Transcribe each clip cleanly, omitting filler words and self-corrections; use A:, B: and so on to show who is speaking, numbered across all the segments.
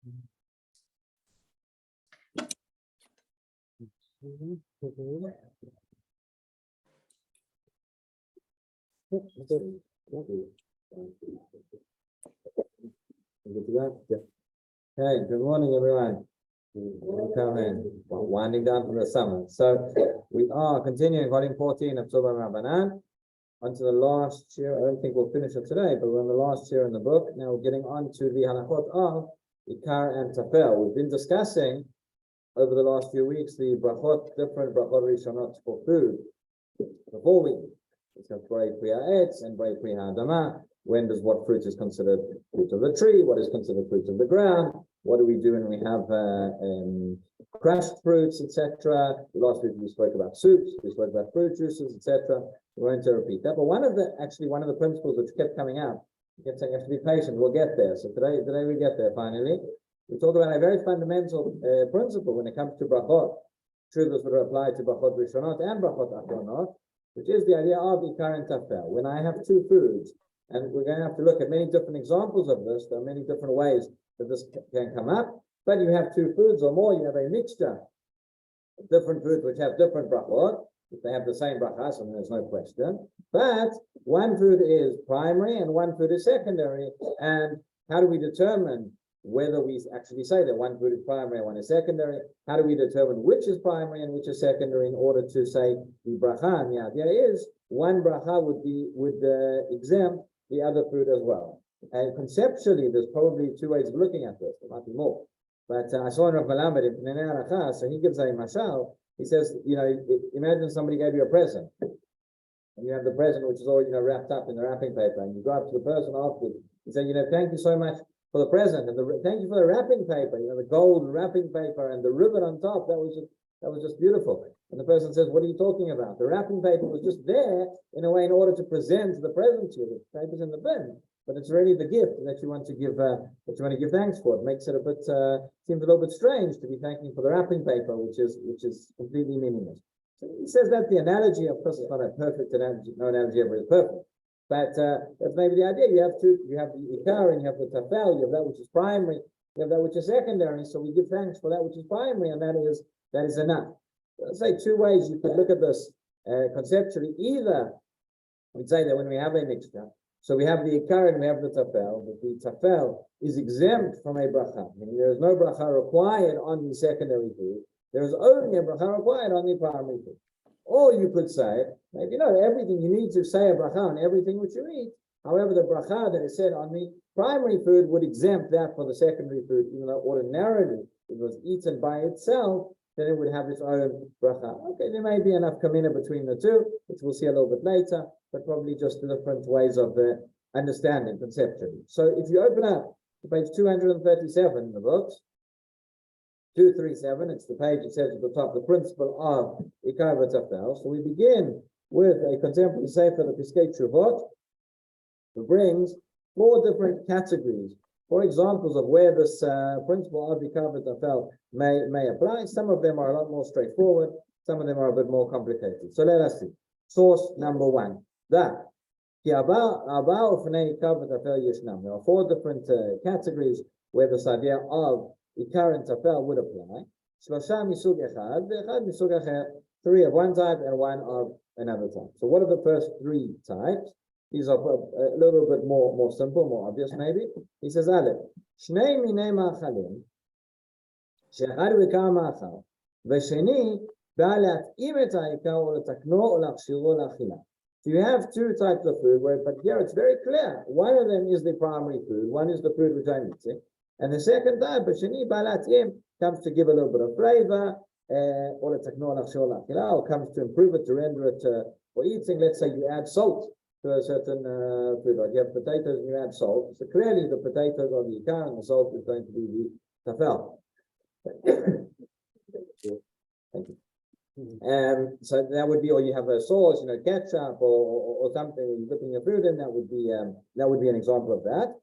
A: Hey, good morning, everyone. Winding down from the summer. So we are continuing volume 14 of Tzurba Rabbanan. Onto the last year. I don't think we'll finish it today, but we're on the last year in the book. Now we're getting on to the halachot of Ikar and Tafel. We've been discussing over the last few weeks the different brachot rishonot for food. Before we discuss Brei Priya Etz and Brei Priya Adama, when does what fruit is considered fruit of the tree, what is considered fruit of the ground, what do we do when we have crushed fruits, etc. Last week we spoke about soups, we spoke about fruit juices, etc. We're going to repeat that. But one of the principles which kept coming out, we kept saying you have to be patient, we'll get there. So today we get there finally. We talk about a very fundamental principle when it comes to brachot. True, this would apply to brachot rishonot and brachot achronot, which is the idea of Ikar and Tafel. When I have two foods, and we're going to have to look at many different examples of this, there are many different ways that this can come up, but you have two foods or more, you have a mixture of different foods which have different brachot. If they have the same brachas, and there's no question, but one food is primary and one food is secondary. And how do we determine whether we actually say that one food is primary and one is secondary? How do we determine which is primary and which is secondary in order to say the bracha? And the idea is one bracha would exempt the other food as well. And conceptually, there's probably two ways of looking at this. There might be more, but I saw in Rav Malamed in Pnei Aracha, so he gives a mashal. He says, imagine somebody gave you a present, and you have the present which is all wrapped up in the wrapping paper, and you go up to the person afterwards and say, thank you so much for the present, and thank you for the wrapping paper, the gold wrapping paper and the ribbon on top. That was just beautiful. And the person says, what are you talking about? The wrapping paper was just there in a way in order to present the present to you. The paper's in the bin, but it's really the gift that you want to give thanks for. It makes it a bit seems a little bit strange to be thanking for the wrapping paper, which is completely meaningless. So he says that the analogy, of course, it's not a perfect analogy. No analogy ever is perfect, but that's maybe the idea. You have the Ikar and you have the Tafel. You have that which is primary. You have that which is secondary. So we give thanks for that which is primary, and that is enough. Let's say two ways you could look at this conceptually. Either we'd say that when we have a mixture, so we have the Ikar and we have the Tafel, but the Tafel is exempt from a bracha. Meaning there is no bracha required on the secondary food. There is only a bracha required on the primary food. Or you could say, maybe not everything, you need to say a bracha on everything which you eat. However, the bracha that is said on the primary food would exempt that for the secondary food, even though ordinarily it was eaten by itself, then it would have its own bracha. Okay, there may be enough kamina between the two, which we'll see a little bit later, but probably just the different ways of understanding conceptually. So if you open up to page 237 in the books, 237, it's the page it says at the top, the principle of Ikar v'Tafel. So we begin with a contemporary sefer, the Piskei Teshuvot, who brings four different categories, four examples of where this principle of Ikar v'Tafel may apply. Some of them are a lot more straightforward, some of them are a bit more complicated. So let us see. Source number one. There are four different categories where this idea of Ikar and Tafel would apply. Three of one type and one of another type. So what are the first three types? These are a little bit more simple, more obvious maybe. He says, Aleph, Shnei minei ma'achalim, she'echad hu ikar ma'achal, v'sheni ba'al להתאים את העיקר או לתקנו או להכשירו לאכילה. So you have two types of food, but here it's very clear. One of them is the primary food, one is the food which I'm eating, and the second type, v'sheni ba'al להתאים, comes to give a little bit of flavor, or לתקנו או להכשירו לאכילה, or comes to improve it, to render it for eating. Let's say you add salt to a certain food, like you have potatoes and you add salt. So clearly the potatoes are the Ikar and the salt is going to be the Tafel. Thank you. So that would be, or you have a sauce, ketchup or something you're dipping your food in. That would be an example of that.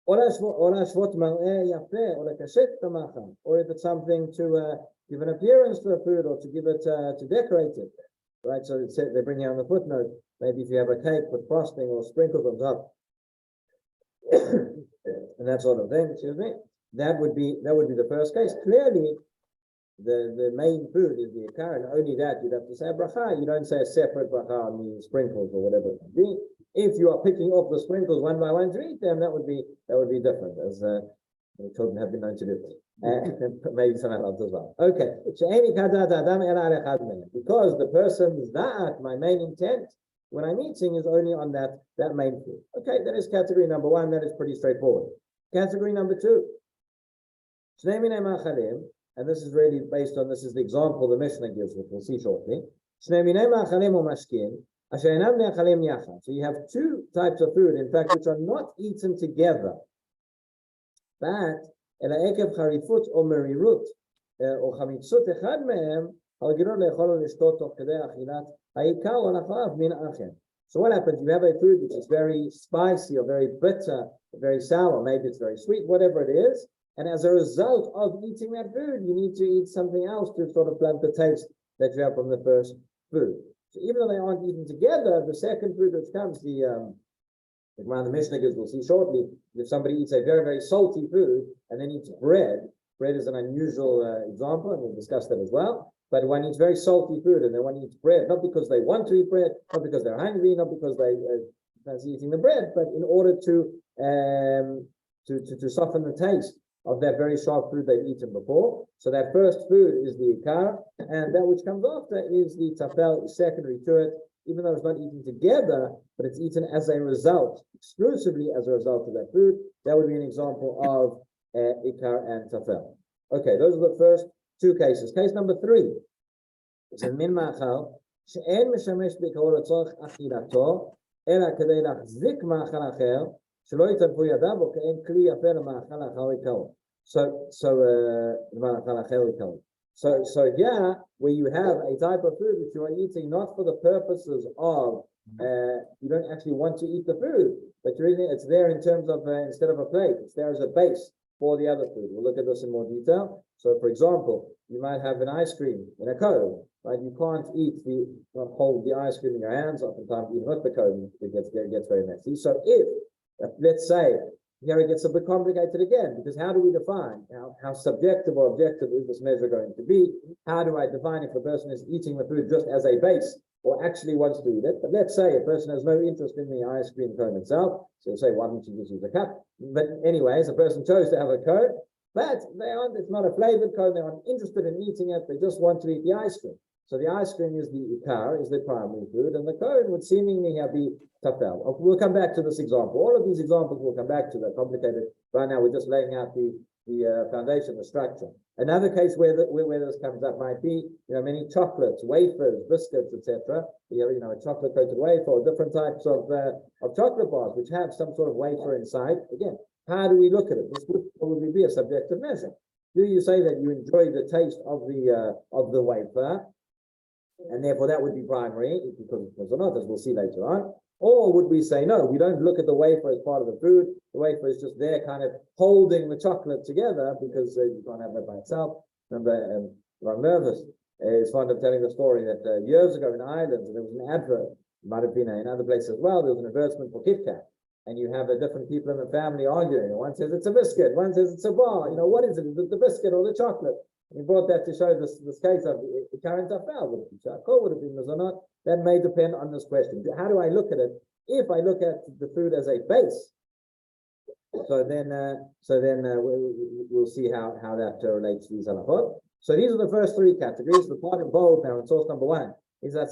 A: Or if it's something to give an appearance to a food or to give it to decorate it, right? So they bring here on the footnote, maybe if you have a cake with frosting or sprinkles on top, and that sort of thing. Excuse me. that would be the first case. Clearly, the main food is the Ikar, and only that you'd have to say a bracha. You don't say a separate bracha on the sprinkles or whatever it might be. If you are picking off the sprinkles one by one to eat them, that would be different, as the children have been known to do. Maybe some adults as well. Okay. Because the person's da'at, my main intent when I'm eating, is only on that main food. Okay, that is category number one. That is pretty straightforward. Category number two. And this is really based on, this is the example the Mishnah gives, which we'll see shortly. So you have two types of food, in fact, which are not eaten together. But so what happens? You have a food which is very spicy or very bitter, very sour, maybe it's very sweet, whatever it is. And as a result of eating that food, you need to eat something else to sort of blunt the taste that you have from the first food. So even though they aren't eaten together, the second food which comes, the Mishnah gives, we'll see shortly, if somebody eats a very, very salty food and then eats bread is an unusual example, and we'll discuss that as well. But one eats very salty food and then one eats bread, not because they want to eat bread, not because they're hungry, not because they fancy eating the bread, but in order to soften the taste of that very sharp food they've eaten before. So that first food is the Ikar, and that which comes after is the Tafel, secondary to it, even though it's not eaten together, but it's eaten as a result, exclusively as a result of that food. That would be an example of Ikar and Tafel. Okay, those are the first two cases. Case number three. It's a min ma'achal, she'en meshamesh b'ikaro l'tzorech achilato, ela kedei lachzik ma'achal acher, so yeah, where you have a type of food which you are eating not for the purposes of you don't actually want to eat the food, but you're eating it's there in terms of instead of a plate, it's there as a base for the other food. We'll look at this in more detail. So for example, you might have an ice cream in a cone, right? You can't hold the ice cream in your hands, oftentimes even with the cone, it gets very messy. So if let's say, here it gets a bit complicated again, because how do we define how subjective or objective is this measure going to be? How do I define if the person is eating the food just as a base or actually wants to eat it? But let's say a person has no interest in the ice cream cone itself, so you'll say, why don't you just use a cup? But anyways, a person chose to have a cone, but it's not a flavored cone, they aren't interested in eating it, they just want to eat the ice cream. So the ice cream is the Ikar, is the primary food, and the cone would seemingly be Tafel. We'll come back to this example. All of these examples we'll come back to. They're complicated. Right now, we're just laying out the foundation, the structure. Another case where this comes up might be, many chocolates, wafers, biscuits, etc. A chocolate coated wafer, or different types of chocolate bars which have some sort of wafer inside. Again, how do we look at it? This would probably be a subjective measure. Do you say that you enjoy the taste of the wafer, and therefore that would be primary, because it was or not, as we'll see later on? Or would we say, no, we don't look at the wafer as part of the food. The wafer is just there kind of holding the chocolate together, because you can't have that by itself. Remember, Ron Nervous is fond of telling the story that years ago in Ireland, there was an advert, it might have been in other places as well, there was an advertisement for Kit Kat. And you have different people in the family arguing. One says it's a biscuit, one says it's a bar. What is it? Is it the biscuit or the chocolate? We brought that to show this case of the current Tafel. Would it be charcoal? Would it be or not? That may depend on this question. How do I look at it? If I look at the food as a base, so then we'll see how that relates to these halachot. So these are the first three categories. The part involved now in source number one is that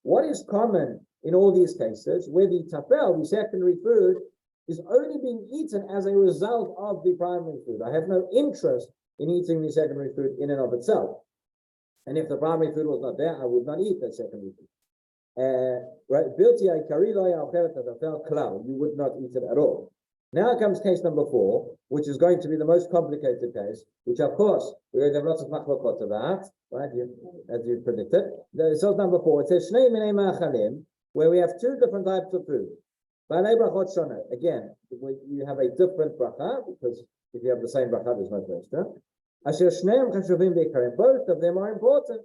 A: what is common in all these cases, where the tafel, the secondary food, is only being eaten as a result of the primary food. I have no interest in eating the secondary food in and of itself. And if the primary food was not there, I would not eat that secondary food. Right? You would not eat it at all. Now comes case number 4, which is going to be the most complicated case, which of course we're going to have lots of machlokot about, right? As you predicted. So number 4, it says Shnei minei ma'achalim, where we have two different types of food. Again, you have a different bracha, because if you have the same bracha, there's no question. Both of them are important.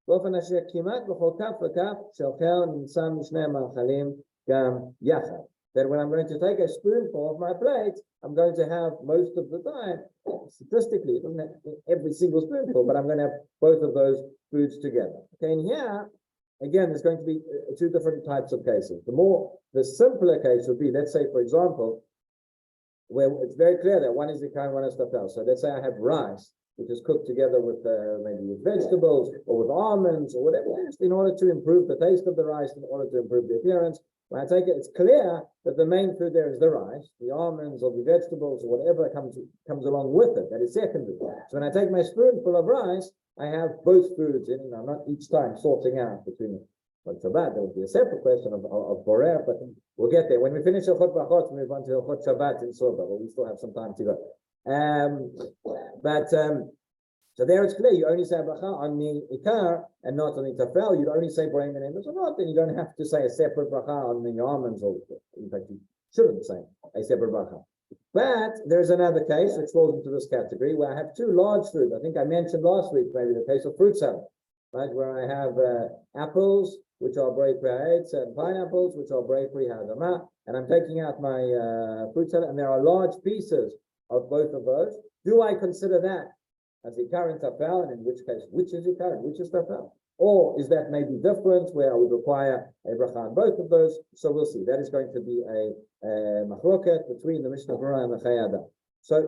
A: באופן אשר כמעט בכל כף וכף שאוכל נמצא משני המאכלים גם יחד. That when I'm going to take a spoonful of my plate, I'm going to have most of the time, statistically, it doesn't have every single spoonful, but I'm going to have both of those foods together. Okay, and here, again, there's going to be two different types of cases. The simpler case would be, let's say, for example, where it's very clear that one is Ikar and one is Tafel. So let's say I have rice, which is cooked together with maybe with vegetables or with almonds or whatever it is, in order to improve the taste of the rice, in order to improve the appearance. When I take it, it's clear that the main food there is the rice, the almonds or the vegetables or whatever comes along with it. That is secondary. So when I take my spoonful of rice, I have both foods in, and I'm not each time sorting out between them. But Shabbat, there will be a separate question of Borer, but we'll get there. When we finish Hilchot Brachot, we move on to Hilchot Shabbat in Tzurba, but we still have some time to go. So there it's clear, you only say bracha on the Ikar and not on the Tafel. You only say Borei Menemes or not, then you don't have to say a separate bracha on the almonds, or in fact, you shouldn't say a separate bracha. But there's another case which falls into this category where I have two large foods. I think I mentioned last week, maybe the case of fruit salad, right? Where I have apples, which are Borei Pri Ha'etz, and pineapples, which are Borei Pri Ha'adamah, and I'm taking out my fruit salad, and there are large pieces of both of those. Do I consider that as Ikar and Tafel, and in which case, which is Ikar and which is Tafel? Or is that maybe different, where I would require a bracha on both of those? So we'll see. That is going to be a machloket between the Mishnah Berurah and the Chayada. So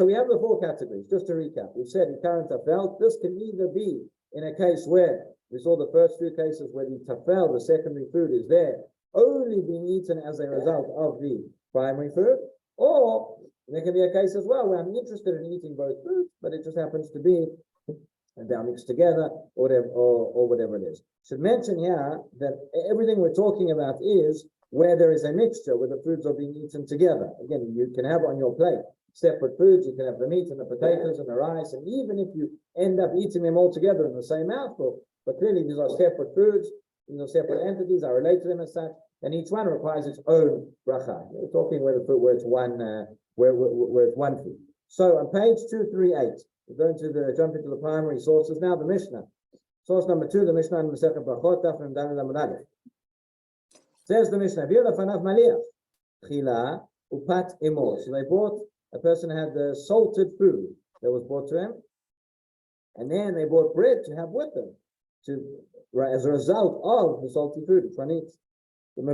A: we have the four categories. Just to recap, we've said Ikar and Tafel. This can either be in a case where we saw the first few cases where the Tafel, the secondary food, is there only being eaten as a result of the primary food, or there can be a case as well where I'm interested in eating both foods, but it just happens to be and they're mixed together, or whatever it is. Should mention here that everything we're talking about is where there is a mixture, where the foods are being eaten together. Again, you can have on your plate separate foods. You can have the meat and the potatoes and the rice, and even if you end up eating them all together in the same mouthful, but clearly these are separate foods, these are separate entities. I relate to them as such, and each one requires its own bracha. We're talking where it's one, where it's one food. So on page 238. We're going to jump into the primary sources now. The Mishnah, source number 2, the Mishnah in Masechet Brachot, Tafel Dalet Amud Aleph. Says the Mishnah, "V'ir lefanav maliach chila upat imo." So they brought, a person had the salted food that was brought to him, and then they brought bread to have with them, as a result of the salty food which one eats. So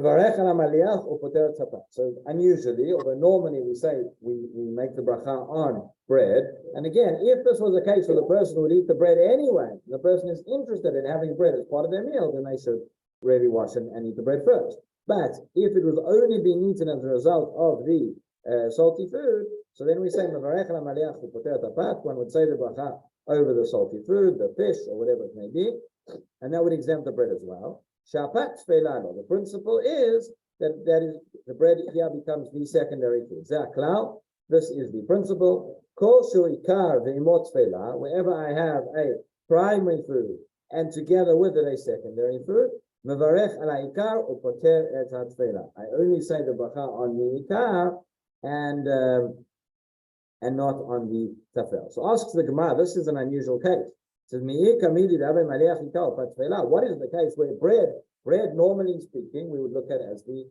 A: unusually, although normally we say we make the bracha on bread, and again, if this was the case where the person would eat the bread anyway, and the person is interested in having bread as part of their meal, then they should really wash and eat the bread first. But if it was only being eaten as a result of the salty food, so then we say one would say the bracha over the salty food, the fish or whatever it may be, and that would exempt the bread as well. The principle is that the bread here becomes the secondary food. This is the principle. Wherever I have a primary food and together with it a secondary food, I only say the bracha on the Ikar and not on the Tafel. So asks the Gemara, this is an unusual case. It says, what is the case where bread, normally speaking, we would look at as the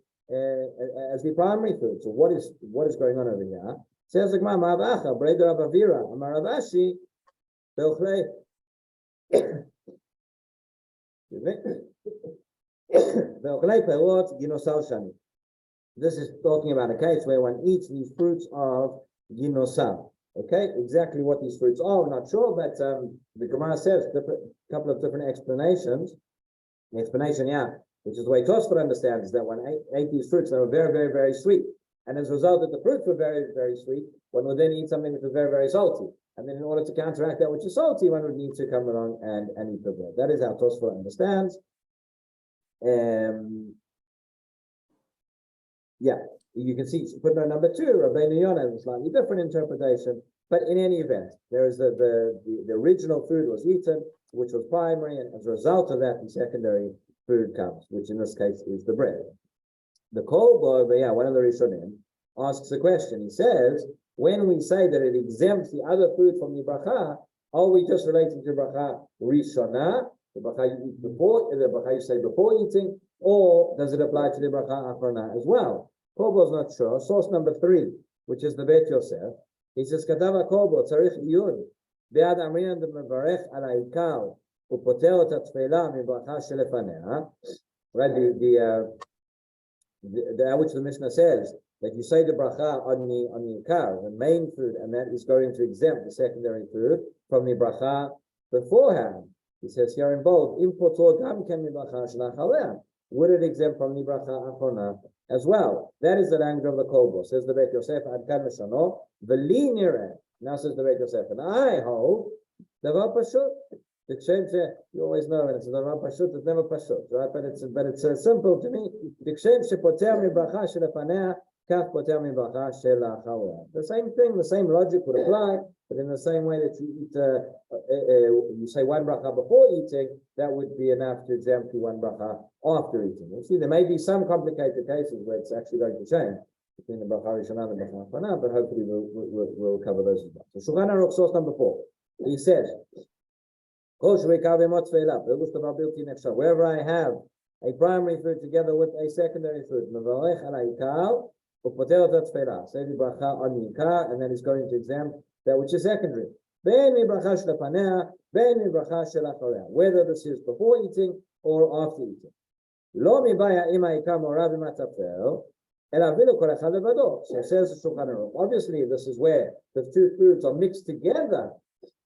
A: primary food? So what is going on over here? Says the Gemara, bread Rabavira, Amaravashi, this is talking about a case where one eats these fruits of ginosal. Okay, exactly what these fruits are, I'm not sure, but the Gemara says a couple of different explanations. The explanation, which is the way Tosfot understands, is that one ate these fruits, they were very, very, very sweet. And as a result that the fruits were very, very sweet, one would then eat something which was very, very salty. And then in order to counteract that which is salty, one would need to come along and eat the bread. That is how Tosfot understands. You can see footnote number 2, Rabbeinu Yonah has a slightly different interpretation, but in any event, there is the original food was eaten, which was primary, and as a result of that, the secondary food comes, which in this case is the bread. The Kolbo, one of the Rishonim, asks a question. He says, when we say that it exempts the other food from the bracha, Are we just relating to bracha rishona, the bracha you eat before, the bracha you say before eating, or does it apply to the bracha achrona as well? Kobo's not sure. Source number 3, which is the Bet Yosef, he says, Katava Kobo, tzarich iyud, be'ad amrinan de mevarech ala ikar, upoter ot hatfela mibracha shelefanea. Right, which the Mishnah says, that you say the bracha on the ikar, the main food, and that is going to exempt the secondary food from the bracha beforehand. He says here in bold, would it exempt from the bracha achrona as well? That is the language of the Kolbo. Says the Beit Yosef, Adkan Meshano, v'li nireh. Now says the Beit Yosef, and I hold davar pashut. The kshem you always know, and it's davar pashut, it's never pashut, right? But it's simple to me. The kshem shepoter mibracha shelefanea, kach poter mibracha shelacharia. The same thing, the same logic would apply, but in the same way that you eat, you say one bracha before eating, that would be enough to exempt you one bracha after eating. You see, there may be some complicated cases where it's actually going to change between the bracha rishona and the bracha achrona, but hopefully we'll cover those as well. So Shulchan Aruch source number 4, he says, wherever I have a primary food together with a secondary food, say the bracha on the ikar, and then it's going to exempt that which is secondary. Whether this is before eating or after eating. So says the Shulchan Aruch, obviously this is where the two foods are mixed together.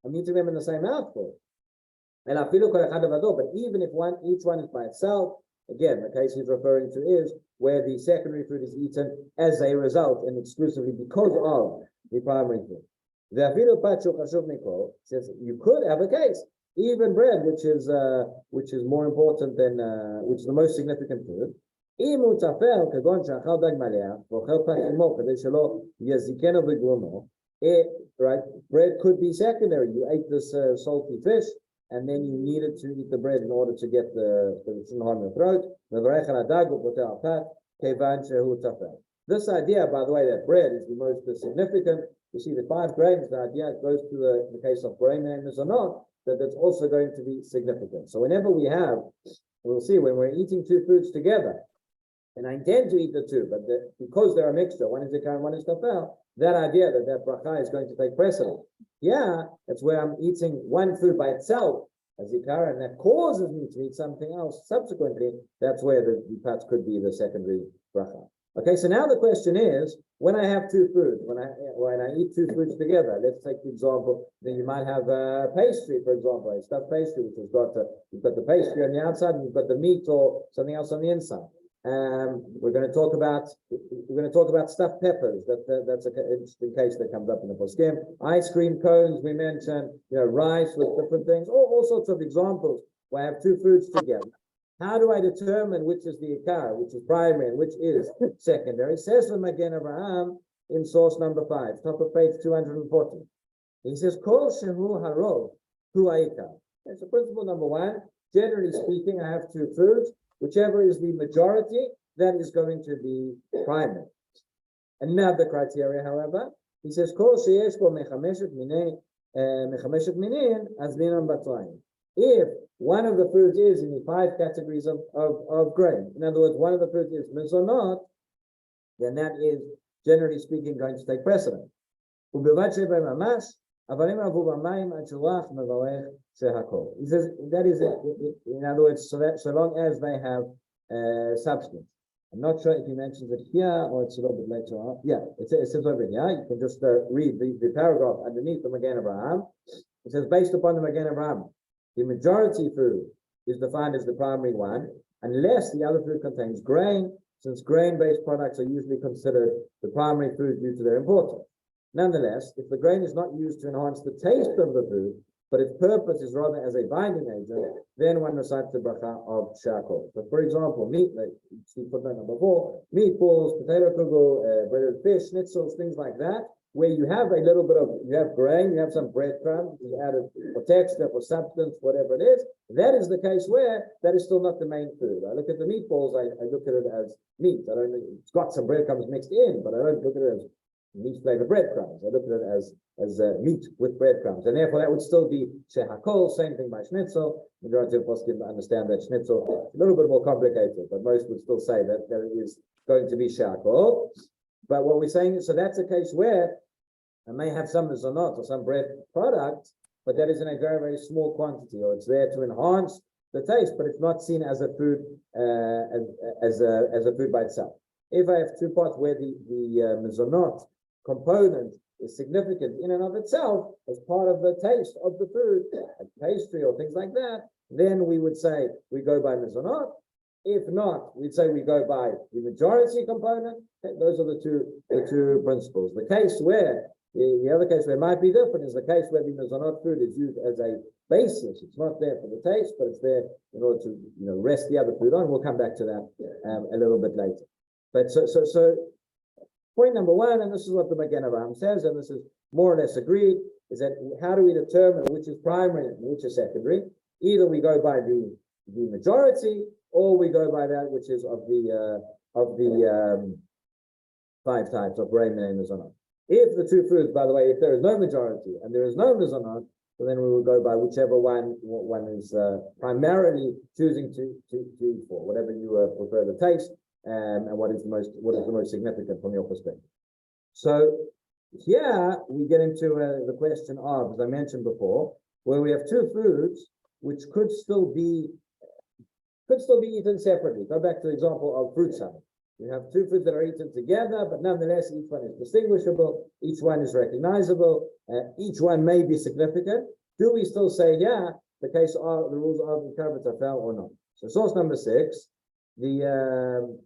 A: I'm eating them in the same mouthful. But even if each one is by itself, again, the case he's referring to is where the secondary food is eaten as a result and exclusively because of the primary food. Says you could have a case, even bread, which is more important than which is the most significant food. Right, bread could be secondary. You ate this salty fish, and then you needed to eat the bread in order to get the shulchan in the throat. This idea, by the way, that bread is the most significant. You see, the 5 grains, the idea goes to the case of grain names or not, that's also going to be significant. So whenever we'll see when we're eating two foods together, and I intend to eat the two, but because they're a mixture, one is Ikar and one is Tafel, that idea that bracha is going to take precedent. Yeah, that's where I'm eating one food by itself as Ikar, and that causes me to eat something else subsequently. That's where the part could be the secondary bracha. Okay, so now the question is, when I have two foods, when I eat two foods together, let's take the example that you might have a pastry, for example, a stuffed pastry, which has got you've got the pastry on the outside and you've got the meat or something else on the inside. We're going to talk about stuffed peppers. That's an interesting case that comes up in the poskim. Ice cream cones we mentioned, rice with different things, all sorts of examples where I have two foods together. How do I determine which is the Ikar, which is primary, and which is secondary? Says the Magen Avraham in source number 5, top of page 240. He says, Kol shehu harov hu Ikar. So principle number 1, generally speaking, I have two foods. Whichever is the majority, that is going to be primary. Another criteria, however, he says, Kol sheyesh bo mechameshet minin azminan batlaim. If one of the foods is in the 5 categories of grain, in other words, one of the foods is mizonot, then that is, generally speaking, going to take precedent. He says, that is it. In other words, so long as they have substance. I'm not sure if he mentions it here or it's a little bit later on. Yeah, it says over here. You can just read the paragraph underneath the Magen Avraham. It says, based upon the Magen Avraham, the majority food is defined as the primary one, unless the other food contains grain, since grain-based products are usually considered the primary food due to their importance. Nonetheless, if the grain is not used to enhance the taste of the food, but its purpose is rather as a binding agent, then one recites the bracha of shakol. So, for example, meat, like see footnote number 4, meatballs, potato kugel, breaded fish, schnitzels, things like that, where you have a little bit of, you have grain, you have some breadcrumbs, you added for texture, for substance, whatever it is. That is the case where that is still not the main food. I look at the meatballs, I look at it as meat. It's got some breadcrumbs mixed in, but I don't look at it as meat flavored breadcrumbs. I look at it as meat with breadcrumbs, and therefore that would still be shehakol. Same thing by schnitzel. Majority of poskim understand that schnitzel is a little bit more complicated, but most would still say that it is going to be shehakol. But what we're saying is, so that's a case where I may have some mezonot or some bread product, but that is in a very, very small quantity, or it's there to enhance the taste, but it's not seen as a food as a food by itself. If I have two parts where the mezonot component is significant in and of itself as part of the taste of the food, like pastry or things like that, then we would say we go by mezonot. If not, we'd say we go by the majority component. Okay, those are the two principles. The case where the other case where it might be different is the case where the mezonot food is used as a basis. It's not there for the taste, but it's there in order to rest the other food on. We'll come back to that a little bit later. But so point number one, and this is what the Magen Avraham says, and this is more or less agreed, is that how do we determine which is primary and which is secondary? Either we go by the majority, or we go by that which is of the 5 types of Raymond and mezonot. If the two foods, by the way, if there is no majority and there is no mezonot, so then we will go by whichever one is primarily choosing to eat for, whatever you prefer the taste, and what is the most significant from your perspective. So here we get into the question of, as I mentioned before, where we have two foods which could still be eaten separately. Go back to the example of fruit salad. You have two foods that are eaten together, but nonetheless, each one is distinguishable, each one is recognizable, each one may be significant. Do we still say, yeah, the rules of Ikar Tafel or not? So source number 6, the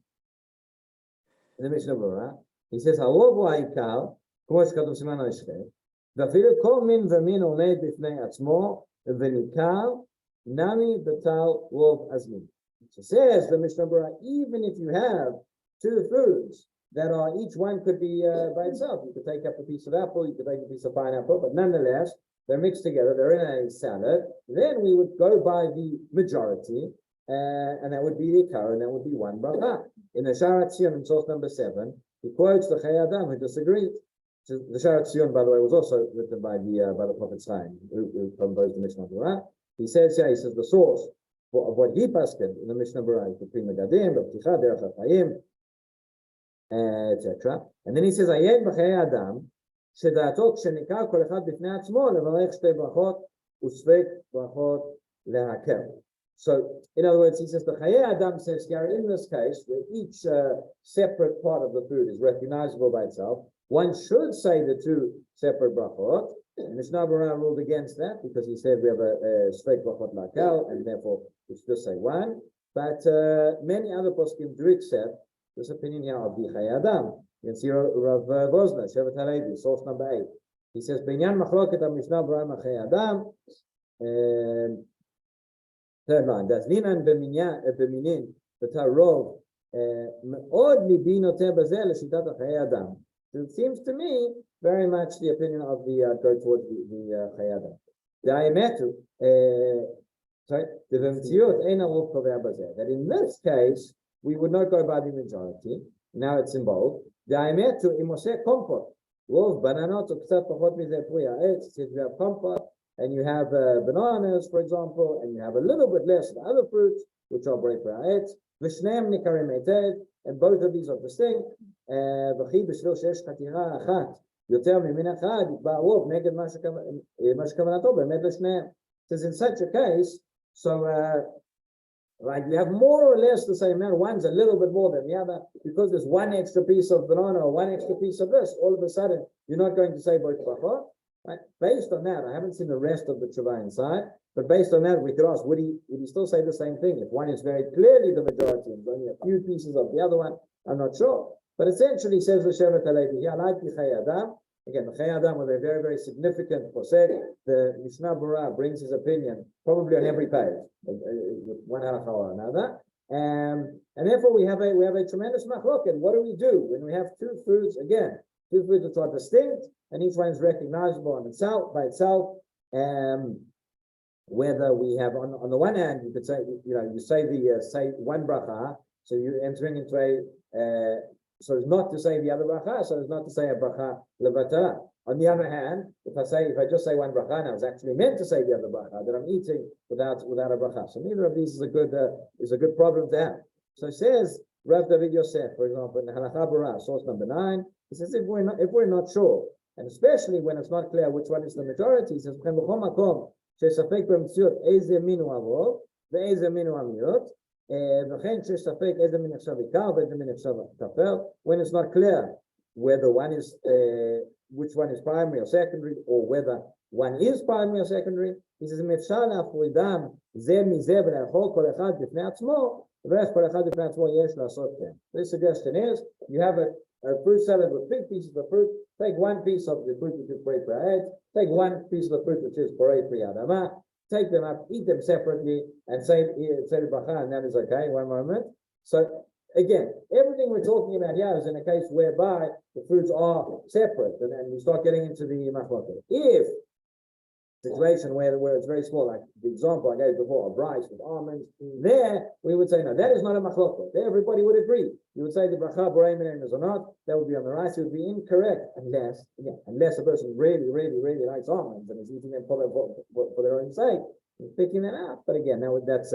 A: Mishnah Berurah, he says, "Halovu Ikar, kmo shekatuv siman ha'ishchei, v'afilu kol min v'min oled b'fnei atzmo v'nikar nami betal rov azmin." So says the Mishnah Berurah, even if you have two foods that are each one could be by itself, you could take up a piece of apple, you could take a piece of pineapple, but nonetheless they're mixed together, they're in a salad, then we would go by the majority, and that would be the Ikar, and that would be one bracha. In the Sharat Sion, in source number 7, he quotes the Chayei Adam who disagreed. So the Sharat Sion, by the way, was also written by the Prophet Chaim, who composed the Mishnah Berurah. He says the source of what he paskened in the Mishnah Berurah is between Megadim, B'Pticha, Derech HaChaim, etc. And then he says, "Ayen b'Chayei Adam, sheda'ato k'shenikar kol echad b'fnei atzmo levarech shtei brachot u'svek brachot lehakel." So, in other words, he says the Chayei Adam says here, in this case, where each separate part of the food is recognizable by itself, one should say the two separate brachot. And Mishnah Berurah ruled against that because he said we have a sfek brachot lakel, and therefore we should just say one. But many other poskim do accept this opinion here of the Chayei Adam. You can see Rav Vosner, Shevet HaLevi, source number 8. He says, "B'inyan machloket ha-Mishnah Berurah Chayei Adam." Third line, "Das linan b'minin b'tarov me'od libi noteh bazeh l'shitat ha-Chayei Adam." So it seems to me very much the opinion of the go towards the Chayei Adam. The Ayemetu, the v'mtziut ein harov kovea bazeh. That in this case we would not go by the majority. Now it's in bold. The Ayemetu imoseh kompot. Rov bananot u'ktzat pachot mizeh pri ha'etz. If you have kompot and you have bananas, for example, and you have a little bit less of other fruits, which are brei pri ha'etz, v'shneim nikarim eitev, and both of these are distinct. וכי בשביל שיש חתירה אחת יותר ממין אחד יקבע הרוב נגד מה שכוונתו באמת לשניהם. Says in such a case, so right, you have more or less the same amount. One's a little bit more than the other because there's one extra piece of banana or one extra piece of this. All of a sudden, you're not going to say both brachot. Right? Based on that, I haven't seen the rest of the tshuva inside, but based on that, we could ask, would he still say the same thing? If one is very clearly the majority and only a few pieces of the other one, I'm not sure. But essentially, says the Shevet HaLevi here, like the Chayei Adam. Again, the Chayei Adam was a very, very significant posek. The Mishnah Berurah brings his opinion probably on every page, with one halacha or another. And therefore, we have a tremendous machloket. What do we do when we have two foods? Again, two foods which are distinct, and each one is recognizable on itself by itself. Whether we have on the one hand, you could say, you say one bracha, so you're entering into a so as not to say the other bracha, so as not to say a bracha levatara. On the other hand, if I just say one bracha, and I was actually meant to say the other bracha, then I'm eating without a bracha. So neither of these is a good problem to have. So it says Rav David Yosef, for example, in the Halacha Bara, source number 9, he says if we're not sure, and especially when it's not clear which one is the majority, he says when it's not clear whether one is which one is primary or secondary, or whether one is primary or secondary, he says the suggestion is you have a fruit salad with big pieces of fruit. Take one piece of the fruit which is borei pri ha'etz, take one piece of the fruit which is borei pri adama, take them up, eat them separately, and say the bracha, and that is okay. One moment. So again, everything we're talking about here is in a case whereby the fruits are separate, and then we start getting into the machloket. If situation where it's very small, like the example I gave before of rice with almonds, there we would say no, that is not a machloket. There everybody would agree. You would say the bracha borei minein is or not. That would be on the rice. It would be incorrect unless a person really likes almonds and is eating them for their own sake, picking them out. But again, that's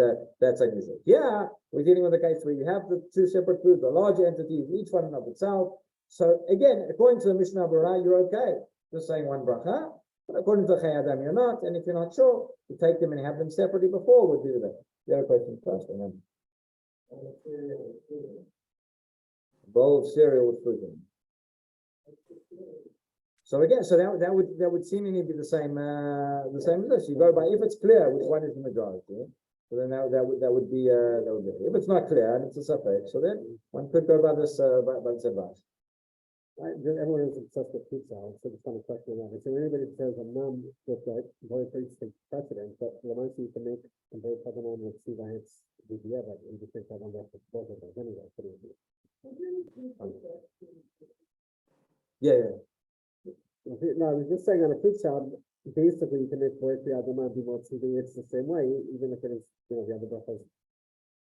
A: unusual. Yeah, we're dealing with a case where you have the two separate foods, the larger entities, each one in of itself. So again, according to the Mishnah Berurah, you're okay just saying one bracha. But according to Chai Adam, you're not, and if you're not sure, you take them and have them separately before would be the best. The other question first, and then bowl of cereal with fruit in it. So again, so that would seemingly be the same list. You go by if it's clear which one is the majority, so then that would be if it's not clear and it's a suffix, so then one could go by this advice.
B: Everyone is obsessed with fruit salad, so it's kind of question around it. So anybody that says a mom with like very fruits takes precedent, but the most you can make compare covenant with Siva, it's the other, and just think that one that's both of those anyway. No, I was just saying on a fruit salad, basically you can make both the other man be more soothing. It's the same way, even if it is, the other brothers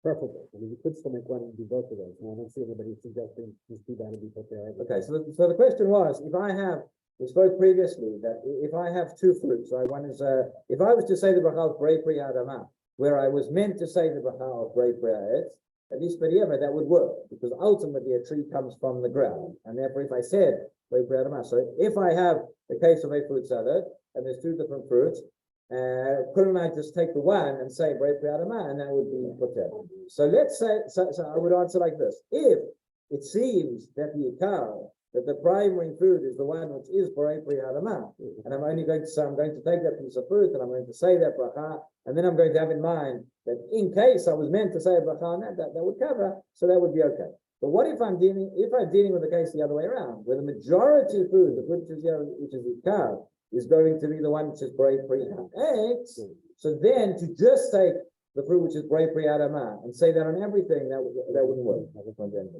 B: preferable. I mean, you could still make one and do both of those. And I don't see anybody suggesting just do that and be prepared.
A: Okay, so the question was, we spoke previously that if I have two fruits, right? One is if I was to say the bracha of borei pri adama, where I was meant to say the bracha of borei pri ha'etz, at least b'diavad that would work, because ultimately a tree comes from the ground, and therefore if I said borei pri adama, so if I have the case of a fruit salad and there's two different fruits, couldn't I just take the one and say borei pri adama, and that would be poter? So let's say, so I would answer like this: if it seems that the Ikar, that the primary food is the one which is borei pri adama, and I'm going to take that piece of fruit and I'm going to say that bracha, and then I'm going to have in mind that in case I was meant to say a bracha on that would cover, so that would be okay. But what if I'm dealing with the case the other way around, where the majority of food, the fruit which is Ikar, is going to be the one which is borei pri ha'etz, so then to just take the fruit which is borei pri adama and say that on everything, that wouldn't work.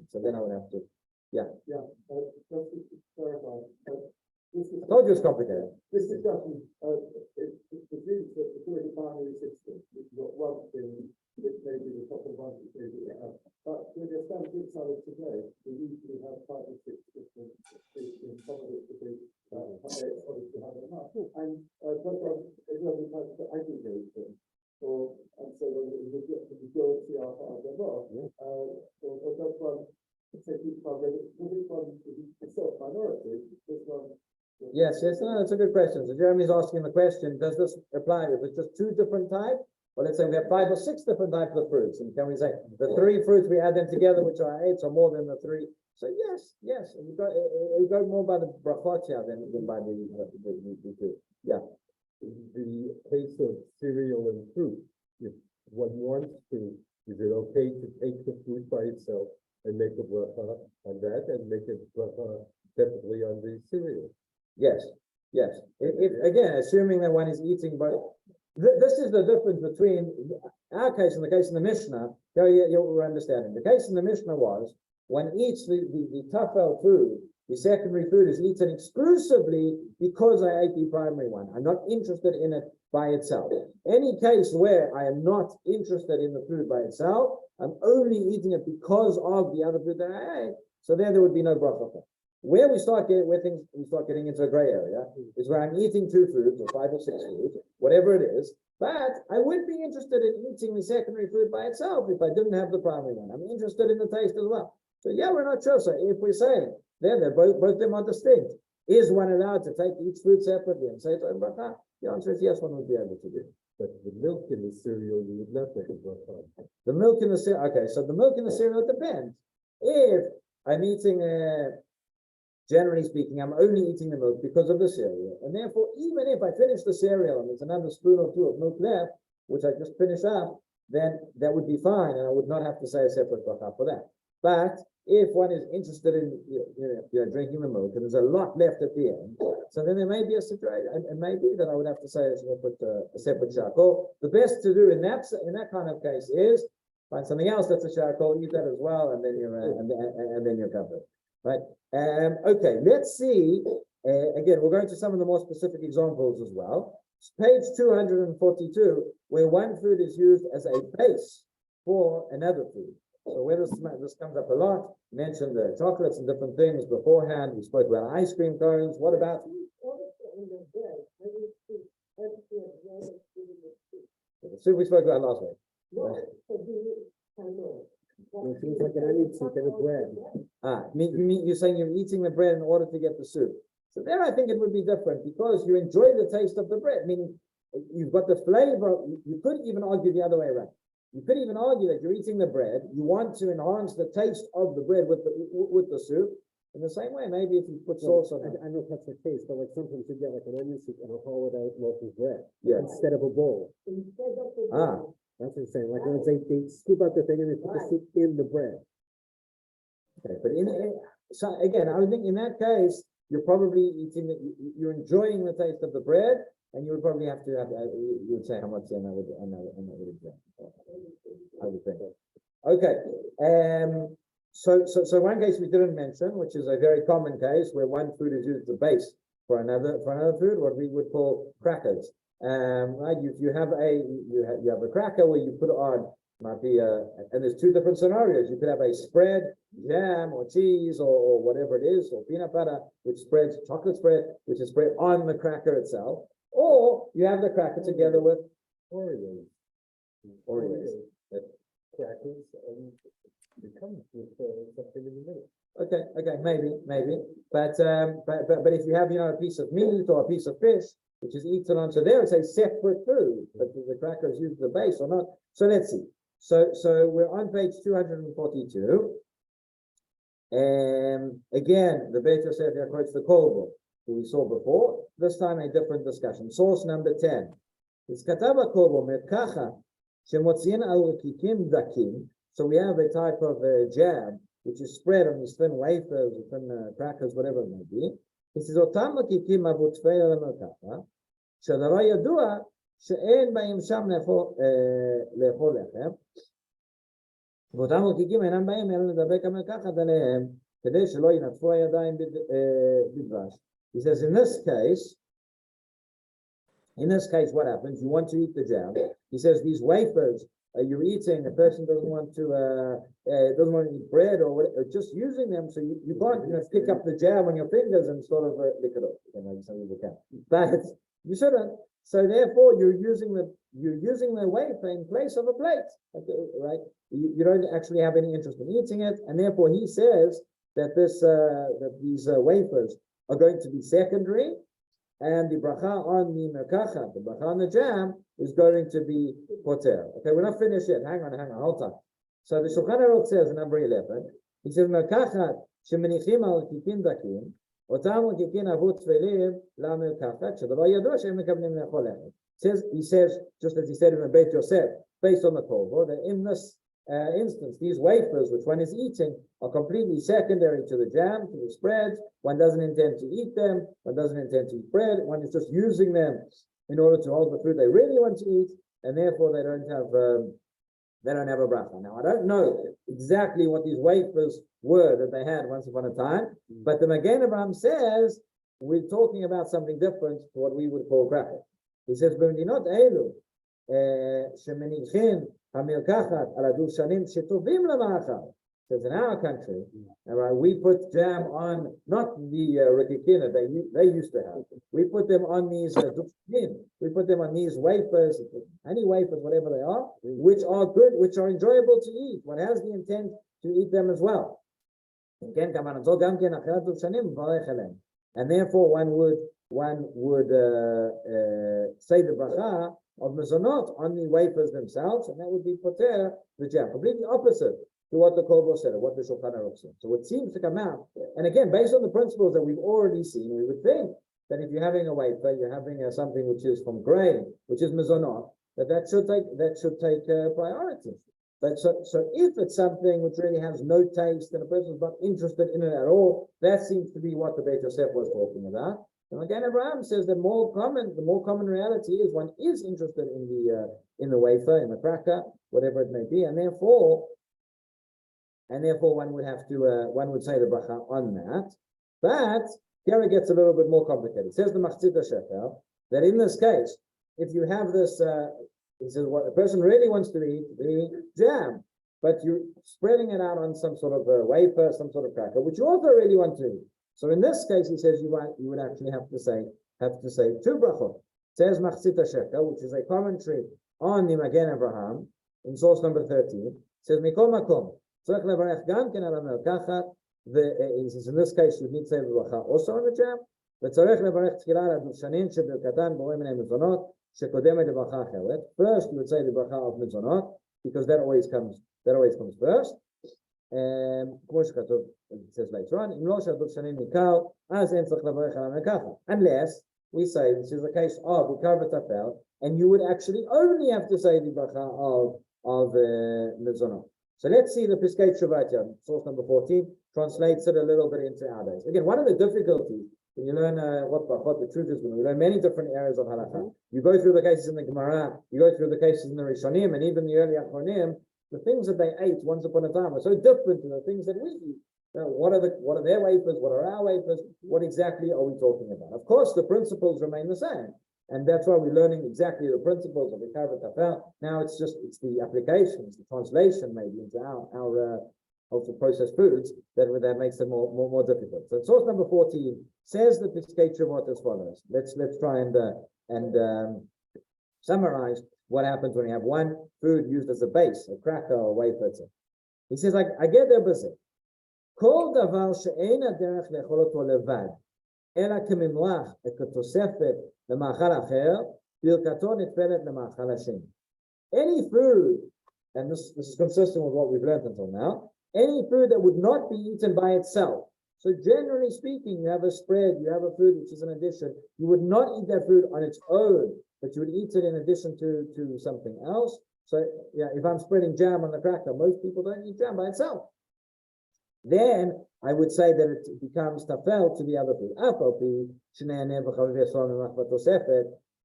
A: So then I would have to,
B: just to clarify,
A: I told you it's complicated.
B: This discussion, it presumes that the 35 system, which is one thing, which may be the top of one thing, but with the standard fruit salad today, we usually have 5 or 6 different fruits, and some of it to be obviously have enough. And sometimes it doesn't have to aggregate them. And so when the majority are well, or does one say this one is still minority, this one.
A: Yes, no, that's a good question. So Jeremy's asking the question, does this apply if it's just 2 different types? Or let's say we have 5 or 6 different types of fruits, and can we say the 3 fruits we add them together, which are 8, are more than the 3? So yes, we go more by the brachot than by the 2. Yeah.
C: The case of cereal and fruit, if one wants to, is it okay to take the fruit by itself and make a bracha on that and make a bracha separately on the cereal?
A: Yes. If again, assuming that one is eating, but this is the difference between our case and the case in the Mishnah. You're understanding. The case in the Mishnah was one eats the Tafel food, the secondary food is eaten exclusively because I ate the primary one. I'm not interested in it by itself. Any case where I am not interested in the food by itself, I'm only eating it because of the other food that I ate. So there would be no bracha. Where we start getting into a gray area is where I'm eating 2 foods or 5 or 6 foods, whatever it is. But I would be interested in eating the secondary food by itself if I didn't have the primary one. I'm interested in the taste as well. So yeah, we're not sure. So if we're saying they're both of them are distinct, is one allowed to take each food separately and say it's own bracha? The answer is yes, one would be able to do.
C: But the milk in the cereal, you would not make a bracha.
A: The milk in the cereal, okay, so the milk in the cereal depends. If I'm eating, generally speaking, I'm only eating the milk because of the cereal. And therefore, even if I finish the cereal and there's another spoon or 2 of milk left, which I just finish up, then that would be fine. And I would not have to say a separate bracha for that. But if one is interested in drinking the milk and there's a lot left at the end, so then there may be a situation, and maybe that I would have to say a separate shakol. The best to do in that kind of case is find something else that's a shakol, eat that as well, and then you're covered, right? Okay, let's see. Again, we're going to some of the more specific examples as well. Page 242, where one food is used as a base for another food. So where this comes up a lot, mentioned the chocolates and different things beforehand. We spoke about ice cream cones. What about the soup we spoke about last week?
B: It seems like an onion soup and a bread.
A: You're saying you're eating the bread in order to get the soup. So there I think it would be different because you enjoy the taste of the bread, meaning you've got the flavor. You could even argue the other way around. You could even argue that you're eating the bread, you want to enhance the taste of the bread with the soup. In the same way, maybe if you put sauce on it.
B: I know that's the case, but like sometimes you get like an onion soup and a hollowed out loaf of bread
A: instead
B: of a bowl. That's what I'm saying. Like when they scoop out the thing and they put the soup in the bread.
A: Okay, but so again, I would think in that case, you're probably you're enjoying the taste of the bread, and you would probably have to you would say how much and that would exempt. I would think. Okay. So one case we didn't mention, which is a very common case where one food is used as a base for another food, what we would call crackers. Right? You have a cracker where you put on might be and there's 2 different scenarios. You could have a spread, jam or cheese or whatever it is, or peanut butter, which spreads chocolate spread, which is spread on the cracker itself, or you have the cracker together with
C: Oreos. Crackers and it comes with something in the middle.
A: Okay, maybe, but if you have a piece of meat or a piece of fish which is eaten on, so there it's a separate food, but the cracker is used as the base or not. So let's see. So we're on page 242. Again, the Beit Yosef quotes the Kolbo, who we saw before. This time a different discussion. Source number 10. It's Kataba Kolbo Merkacha Shemotzien al Kikim Dakim. So we have a type of jam which is spread on these thin wafers, thin crackers, whatever it may be. This is Otam Kikim Abutfei al Merkacha. Shadara Yadua שאין בהם שם לאכול לחם, ואותם חלקיקים אינם בהם אלא לדבק המרקחת עליהם, כדי שלא ינטפו הידיים בדבש. He says, in this case, what happens? You want to eat the jam. He says, these wafers you're eating, a person doesn't want to eat bread or just using them, so you can't pick up the jam on your fingers and sort of lick it off. Maybe some people can, but you shouldn't. So therefore, you're using the wafer in place of a plate, right? You don't actually have any interest in eating it, and therefore he says that these wafers are going to be secondary, and the bracha on the merkacha, the bracha on the jam, is going to be poter. Okay, we're not finished yet. Hang on, hold on. So the Shulchan Aruch says in number 11, he says merkacha shemenichim al kikin dakim. He says, just as he said in the Beit Yosef, based on the Kolbo, that in this instance, these wafers, which one is eating, are completely secondary to the jam, to the spreads. One doesn't intend to eat them, one doesn't intend to eat bread, one is just using them in order to hold the food they really want to eat, and therefore they don't have a bracha. Now, I don't know exactly what these wafers were that they had once upon a time, but the Magen Avraham says we're talking about something different to what we would call cracker. He says, "B'medinot elu shemenichin hamirkachat al adushanim shetovim lema'achal Says in our country, all right, we put jam on not the rikikina they used to have. We put them on these we put them on these wafers, any wafers, whatever they are, which are good, which are enjoyable to eat. One has the intent to eat them as well. And therefore, one would say the bracha of mezonot on the wafers themselves, and that would be poter the jam. Completely opposite to what the Kolbo said, or what the Shulchan Aruch said. So it seems to come out, and again, based on the principles that we've already seen, we would think that if you're having a wafer, you're having something which is from grain, which is mezonot, that should take priority. But so if it's something which really has no taste and a person's not interested in it at all, that seems to be what the Beit Yosef was talking about. And again, Abraham says that the more common reality is one is interested in the wafer, in the cracker, whatever it may be, and therefore one would say the bracha on that. But here it gets a little bit more complicated. It says the Machzit Shekel that in this case, if you have this, he says what a person really wants to eat the jam, but you're spreading it out on some sort of a wafer, some sort of cracker, which you also really want to eat. So in this case, he says you would actually have to say two brachot. It says Machzit Shekel, which is a commentary on the Magen Avraham in source number 13. It says Mikol Makom. He says in this case you need to say the bracha also on the jam. First, you would say the bracha of mizonot because that always comes first. It says later on, unless we say this is the case of Ikar Tafel, and you would actually only have to say the bracha of mizonot. So let's see the Piskei Teshuvah here, source number 14, translates it a little bit into our days. Again, one of the difficulties when you learn what the truth is, when we learn many different areas of halakha, you go through the cases in the Gemara, you go through the cases in the Rishonim, and even the early Achronim, the things that they ate once upon a time are so different to the things that we eat. What are their wafers? What are our wafers? What exactly are we talking about? Of course, the principles remain the same. And that's why we're learning exactly the principles of Ikar Tafel. Now it's the application, it's the translation maybe into our also processed foods that makes it more difficult. So source number 14 says the Piskei Teshuvah as follows. Let's try and summarize what happens when you have one food used as a base, a cracker or a wafer. He says, like, I get there, but Kol davar she'ena derech le'echol oto levad, ela kemimrach ekatosefet lemachal acher, birkato nitfelet lemachal hashem. Any food, and this is consistent with what we've learned until now, any food that would not be eaten by itself. So generally speaking, you have a spread, you have a food which is an addition. You would not eat that food on its own, but you would eat it in addition to something else. So yeah, if I'm spreading jam on the cracker, most people don't eat jam by itself. Then I would say that it becomes tafel to the other food.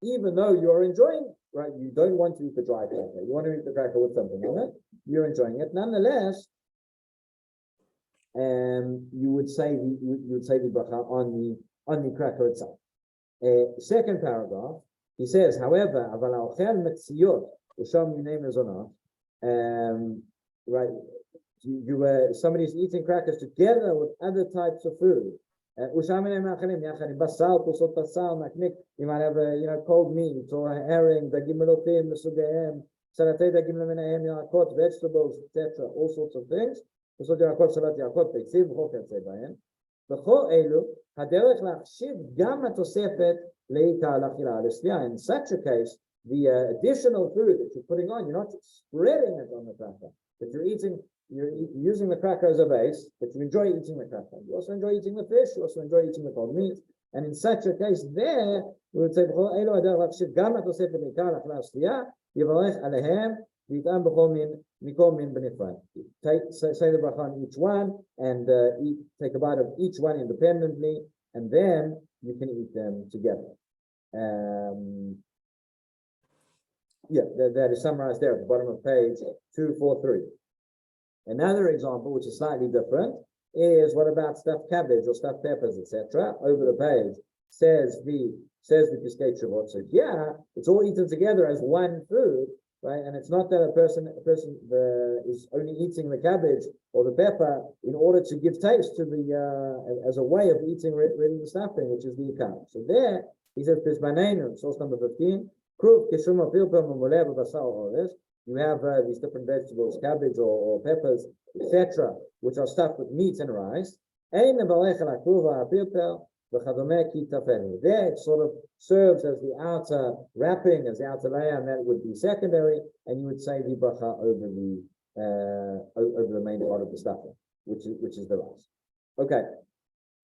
A: Even though you're enjoying, right? You don't want to eat the dry cracker. You want to eat the cracker with something on it. You're enjoying it. Nonetheless, you would say the bracha on the cracker itself. Second paragraph, he says, however, right? Somebody's eating crackers together with other types of food. You might have cold meat or herring, vegetables, etc., all sorts of things. In such a case, the additional food that you're putting on, you're not spreading it on the cracker, but you're using the cracker as a base, but you enjoy eating the cracker. You also enjoy eating the fish, you also enjoy eating the cold meat. And in such a case, there, we would say, say the bracha on each one and take a bite of each one independently, and then you can eat them together. That is summarized there at the bottom of page 243. Another example, which is slightly different, is what about stuffed cabbage or stuffed peppers, etc. Over the page says the Piskei Teshuvah. So yeah, it's all eaten together as one food, right? And it's not that a person is only eating the cabbage or the pepper in order to give taste to the as a way of eating really the stuffing, which is the ikar. So there he says Pishmanenu, source number 15. You have these different vegetables, cabbage or peppers, etc., which are stuffed with meat and rice. There it sort of serves as the outer wrapping, as the outer layer, and that would be secondary, and you would say the bracha over the main part of the stuffing, which is the rice. Okay.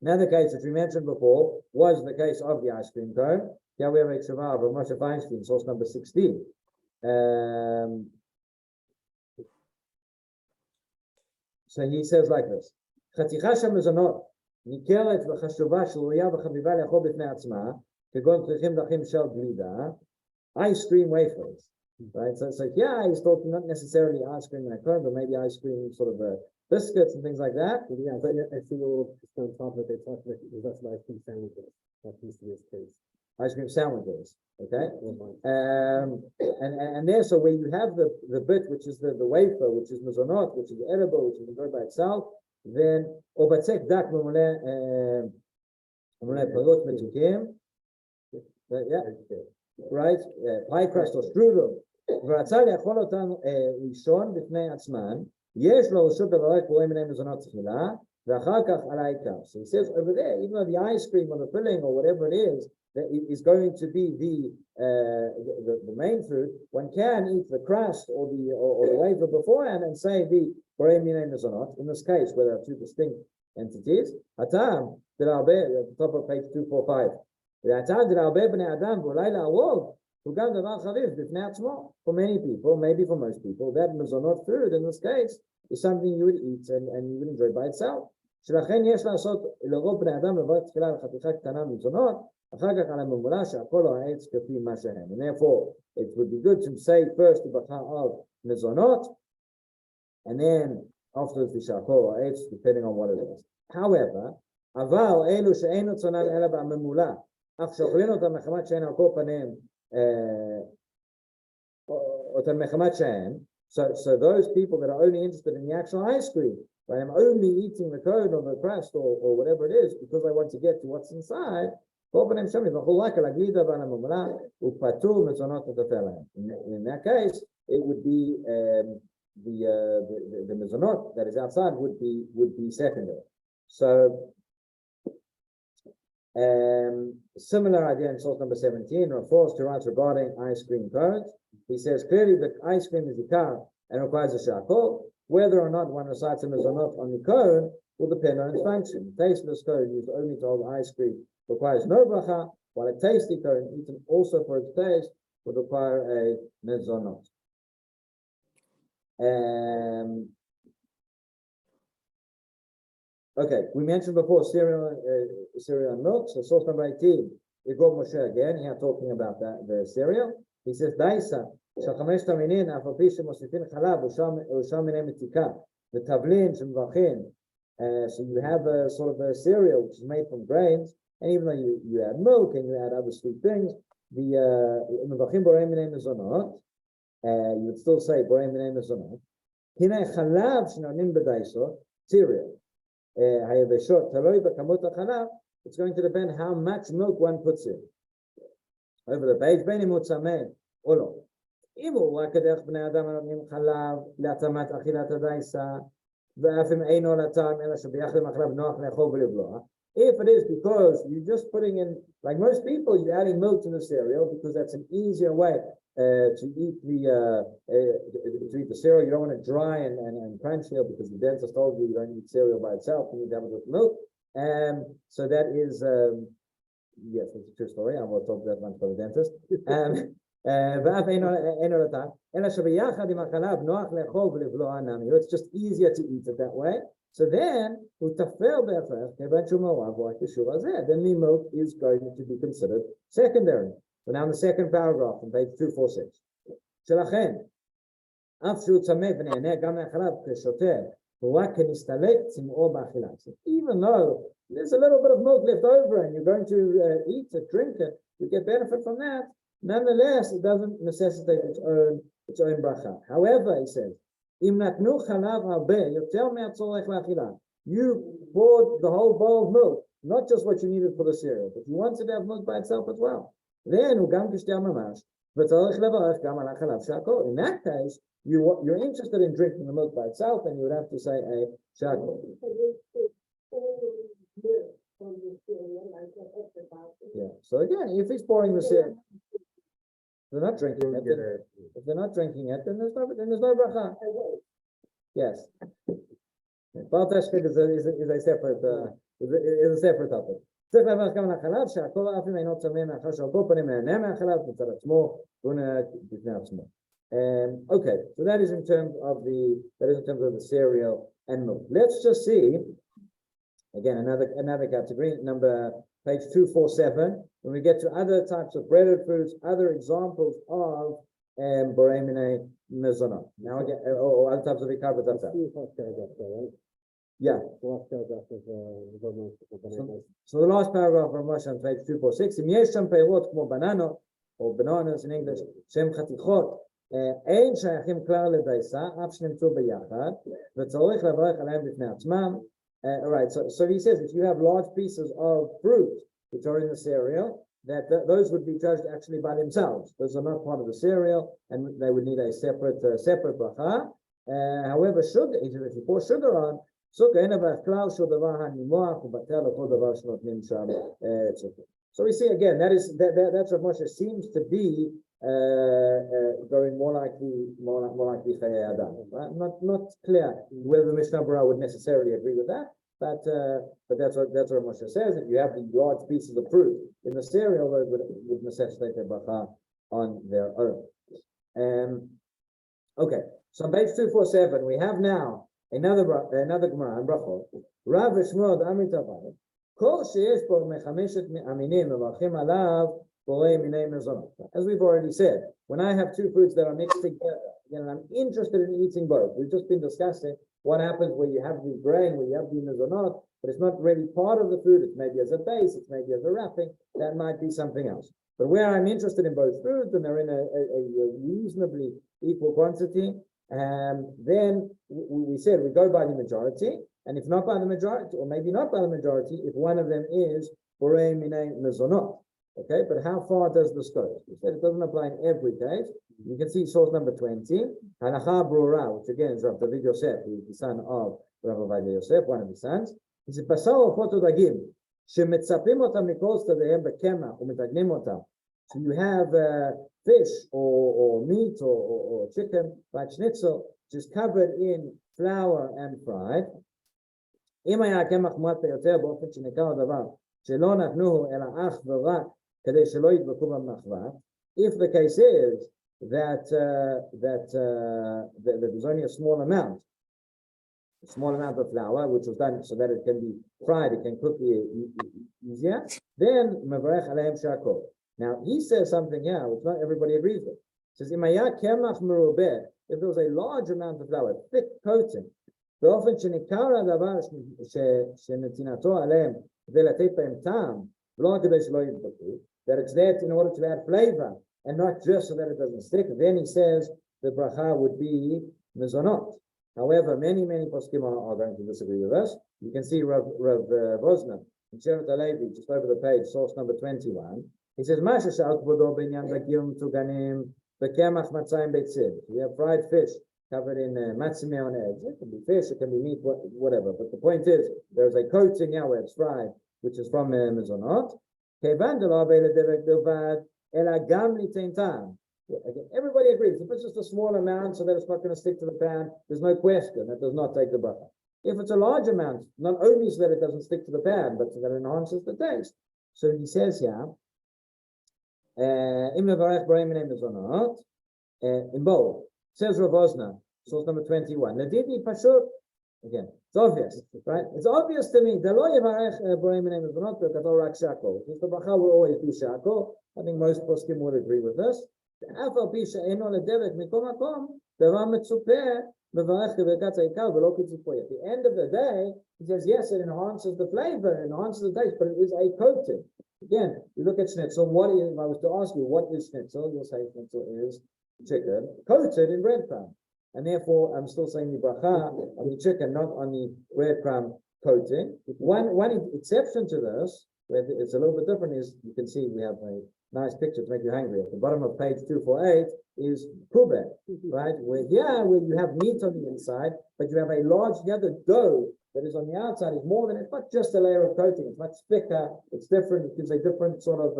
A: Another case that we mentioned before was the case of the ice cream cone. Here we have a Tshuva of Moshe Feinstein, source number 16. So he says like this: ניכרת וחשובה שראויה וחביבה לאכול בפני עצמה, כגון פריחים דחים של גלידה, ice cream wafers. Right? So yeah, he's talking not necessarily ice cream in a cone, but maybe ice cream sort of biscuits and things like that.
B: Yeah, but I see all on top of it, they talk about that's ice cream sandwiches. That used to be his case.
A: Ice cream sandwiches, okay? And there, so where you have the bit, which is the wafer, which is mezonot, which is edible, which is enjoyed by itself, then obatzek dak ממולא פירות מתוקים, yeah, right, pie crust or strudel, ורצה לאכול אותן ראשון בפני עצמן, יש לו רשות לברך בורא מיני מזונות תחילה, ואחר כך על העיקר. So he says over there, even though the ice cream or the filling or whatever it is, that is going to be the main food, one can eat the crust or the wafer beforehand and say the Borei Minei Mezonot, in this case, where there are two distinct entities. Hatam, at the top of page 245. For many people, maybe for most people, that Mezonot food in this case is something you would eat and you would enjoy by itself. שלכן יש לעשות לרוב בני אדם לברך תחילה על חתיכה קטנה מזונות, אחר כך על הממולה שהכל או העץ כפי מה שהם. And therefore, it would be good to say first the bracha of mezonot, and then afterwards the shakol or aids, depending on what it is. However, אבל אלו שאין רצונם אלא בממולה, אף שאוכלים אותם מחמת שאין על כל פניהם אותם מחמת שאין, so those people that are only interested in the actual ice cream, right, I'm only eating the cone or the crust or whatever it is because I want to get to what's inside, in that case, it would be the mezonot that is outside would be secondary. So similar idea in source number 17, refers to writes regarding ice cream cones. He says clearly that ice cream is ikar and requires a shakol. Whether or not one recites a mezonot on the cone will depend on its function. Tasteless cone used only to hold ice cream requires no bracha, while a tasty cone eaten also for its taste would require a mezonot. Okay, we mentioned before cereal and milk. So source number 18 is Rob Moshe again. Here talking about the cereal. He says Daisa shachamash taminin afapi shemosifin chalav usham minei metika the tavlin shemvachin. So you have a sort of a cereal which is made from grains. And even though you add milk and you add other sweet things, the mevachim borei minei mezonot, you would still say borei minei mezonot. Hinei chalav shenonim b'daiso cereal. Hayaveshot taloi b'kamot hachalav. It's going to depend how much milk one puts in. Over the page, בין אם הוא צמא או לא. אם הוא רק כדרך בני אדם הנותנים חלב להתאמת אכילת הדייסה, ואף אם אינו לטעם אלא שביחד עם החלב נוח לאכול ולבלוע. If it is because you're just putting in, like most people, you're adding milk to the cereal because that's an easier way to eat the cereal. You don't want it dry and crunchy because the dentist told you don't eat cereal by itself. You need to have it with milk. So that is, yes, it's a true story. I will talk that one for the dentist. It's just easier to eat it that way. So then, then the milk is going to be considered secondary. So now in the second paragraph on page 246. Even though there's a little bit of milk left over and you're going to eat it, drink it, you get benefit from that. Nonetheless, it doesn't necessitate its own its own bracha. However, he says, Im natnu chalav harbe yoter me'atzorech la'achila. You poured the whole bowl of milk, not just what you needed for the cereal, but you wanted to have milk by itself as well. Then ugam kishtia mamash v'tzorech levarech gam al hachalav she'akol. In that case, you're interested in drinking the milk by itself, and you would have to say a she'akol. Yeah. So again, if he's pouring the cereal, they're not drinking it. If they're not drinking it, then there's no bracha. Yes. Baltashkid is a separate topic. צריך לברך גם על החלב, שהכל אף אם אינו צמא מאחר שעל כל פנים נהנה מהחלב מצד עצמו, והוא נהנה בפני עצמו. Okay, so that is in terms of the cereal and milk. Let's just see again another category, page 247. When we get to other types of breaded foods, other examples of borei minei mezonot. Now again, or other types of ikar b'tafel. Yeah. So the last paragraph of Moshe on page 246. Im yesh sham peirot kmo banana, or bananas in English, shem chatichot, ein shayachim klal ledaisa, af shnimtzu b'yachad, v'tzorich levarech aleim b'fnei atzmam. All right. So he says if you have large pieces of fruit which are in the cereal, those would be judged actually by themselves. Those are not part of the cereal, and they would need a separate bracha. However, sugar, if you pour sugar on, so we see again that's what Moshe seems to be going more like the Chayei Adam. Right? Not clear whether the Mishnah Berurah would necessarily agree with that, but that's what Moshe says. If you have the large pieces of fruit in the cereal, those would necessitate a bracha on their own. Okay, so on page 247 we have now another Gemara in Brachot. Rav Shmuel Amrit Tafel. Kol sheyesh bo mechameshet aminim mevarchim alav borei minei mezonot. As we've already said, when I have two foods that are mixed together, and I'm interested in eating both. We've just been discussing what happens when you have the grain, when you have the mezonot, but it's not really part of the food. It's maybe as a base, it's maybe as a wrapping. That might be something else. But where I'm interested in both foods and they're in a reasonably equal quantity, then we said we go by the majority, and if not by the majority, or maybe not by the majority, if one of them is borei minei mezonot. Okay, but how far does this go? We said it doesn't apply in every case. You can see source number 20, Halacha Brura, which again is Rabbi Yosef, who is the son of Rabbi Yosef, one of his sons. He said, Basar ofoto dagim, shemetzapim otam mikol stadehem bekemach umetagnim otam. So you have fish or meat or chicken, like schnitzel, which is covered in flour and fried. If the case is that there's only a small amount of flour, which was done so that it can be fried, it can cook easier, then mevarech aleim shakol. Now he says something here which not everybody agrees with. He says, if there was a large amount of flour, thick coating, that it's there in order to add flavor and not just so that it doesn't stick, then he says the bracha would be mezonot. However, many poskim are going to disagree with us. You can see Rav Vosner in Shevet HaLevi, just over the page, source number 21. He says, we have fried fish covered in matzimeh on eggs. It can be fish, it can be meat, whatever. But the point is, there's a coating here where it's fried, which is from mezonot. Again, everybody agrees. If it's just a small amount so that it's not going to stick to the pan, there's no question that does not take the bracha. If it's a large amount, not only so that it doesn't stick to the pan, but so that it enhances the taste. So he says here, in bold, says Rav Osna, source number 21. Again, it's obvious, right? It's obvious to me. The bracha will always be shakol. I think most poskim would agree with this. At the end of the day, he says, yes, it enhances the flavor, it enhances the taste, but it is a coating. Again, you look at schnitzel. If I was to ask you, what is schnitzel? You'll say schnitzel is chicken coated in breadcrumb. And therefore, I'm still saying the bracha on the chicken, not on the breadcrumb coating. One exception to this, where it's a little bit different, is you can see we have a nice picture to make you hungry. At the bottom of page 248 is kubeh, right? Where you have meat on the inside, but you have a large, the dough that is on the outside is more than, it's not just a layer of coating, it's much thicker, it's different, it gives a different sort of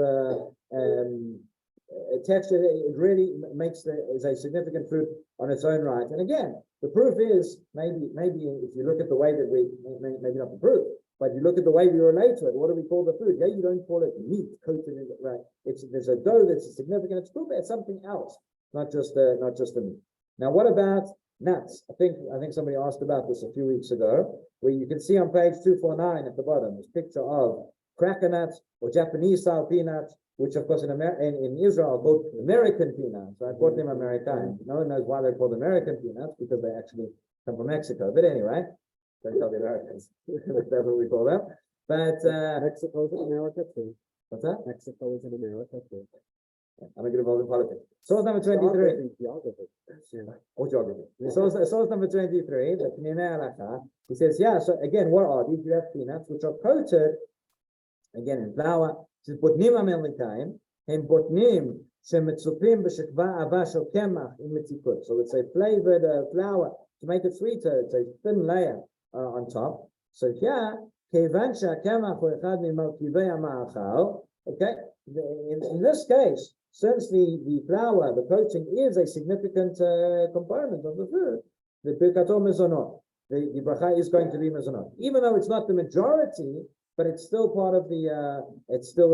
A: texture. It really is a significant fruit on its own right. And again, the proof is maybe if you look at the way that maybe not the proof, but you look at the way we relate to it. What do we call the food? You don't call it meat coated in it, right? There's a dough that's significant. It's proof it's something else, not just the meat. Now, what about nuts? I think somebody asked about this a few weeks ago, where you can see on page 249 at the bottom this picture of cracker nuts or Japanese style peanuts, which of course in Israel are called American peanuts. So I called them American. No one knows why they're called American peanuts, because they actually come from Mexico. But anyway, don't tell the Americans. That's what we call them. But
B: Mexico is in America too.
A: what's that?
B: Mexico is in America too.
A: I'm not get involved in politics. Source number 23.
B: Geography.
A: Or geography. Source number 23, the Pnimei Halakha, he says, so again, what are these? You have peanuts which are coated, again, in flour. It says, botnim amelikaim, and botnim shemitzupim b'shekva ava shel kemach in mitzikut. So it's a flavored flour to make it sweeter. It's a thin layer on top. So here, kevan she'akemach hu echad mimarkivei ha'ma'achal. Okay, in this case, since the flour, the coating is a significant component of the food, the birkato mezonot, the bracha is going to be mezonot, even though it's not the majority, but it's still part of the. It's still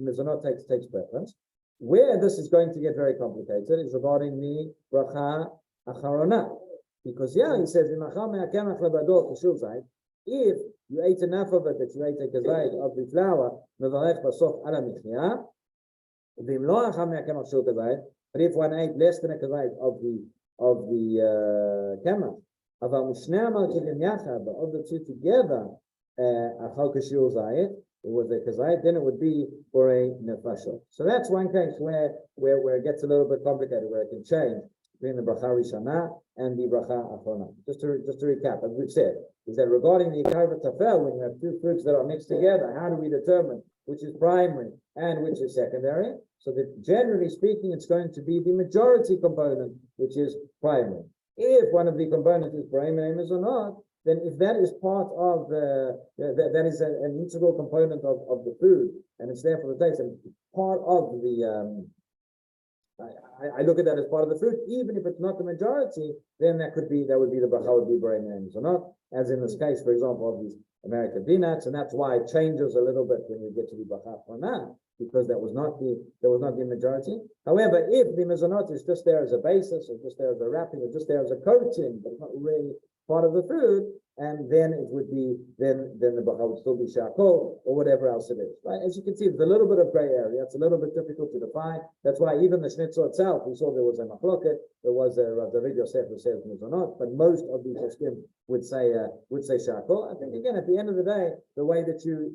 A: mezonot takes preference. Where this is going to get very complicated is regarding the bracha acharona, because he says if you ate enough of it that you ate a kazayit of the flour, mevarech basof ala michya. But if one ate less than a kazayit of the kemach, but of the two together, it was a kazayit, then it would be for a nefashot. So that's one case where it gets a little bit complicated, where it can change between the bracha rishana and the bracha achrona. Just to recap, as we've said, is that regarding the Ikar Tafel, when you have two foods that are mixed together, how do we determine which is primary and which is secondary? So that generally speaking, it's going to be the majority component, which is primary. If one of the components is primary or not, then if that is part of that is an integral component of the food, and it's there for the taste, and part of the I look at that as part of the food, even if it's not the majority, then that would be the bracha would be primary or not, as in this case, for example, of these American peanuts, and that's why it changes a little bit when you get to the bracha achrona, because that was not the majority. However, if the mezonot is just there as a basis, or just there as a wrapping, or just there as a coating, but not really part of the food, and then it would be then the bracha would still be shakol or whatever else it is. Right? As you can see, there's a little bit of gray area. It's a little bit difficult to define. That's why even the schnitzel itself, we saw there was a machloket, there was a Rav David Yosef who says mezonot, but most of the poskim would say shakol. I think again, at the end of the day, the way that you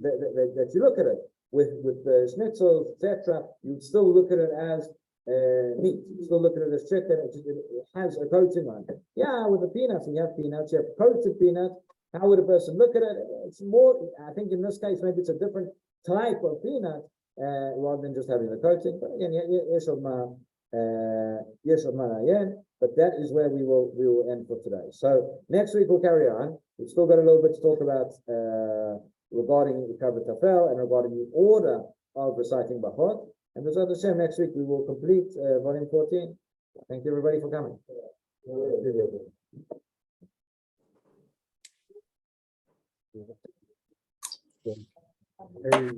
A: look at it with the schnitzel, etc., you'd still look at it as meat. You still look at it as chicken. It has a coating on it. With the peanuts, you have coated peanuts. How would a person look at it? It's more, I think in this case, maybe it's a different type of peanut rather than just having the coating. But again, but that is where we will end for today. So next week we'll carry on. We've still got a little bit to talk about regarding Ikar Tafel and regarding the order of reciting Bachot. And B'ezrat Hashem, next week we will complete volume 14. Thank you everybody for coming.
C: Hey,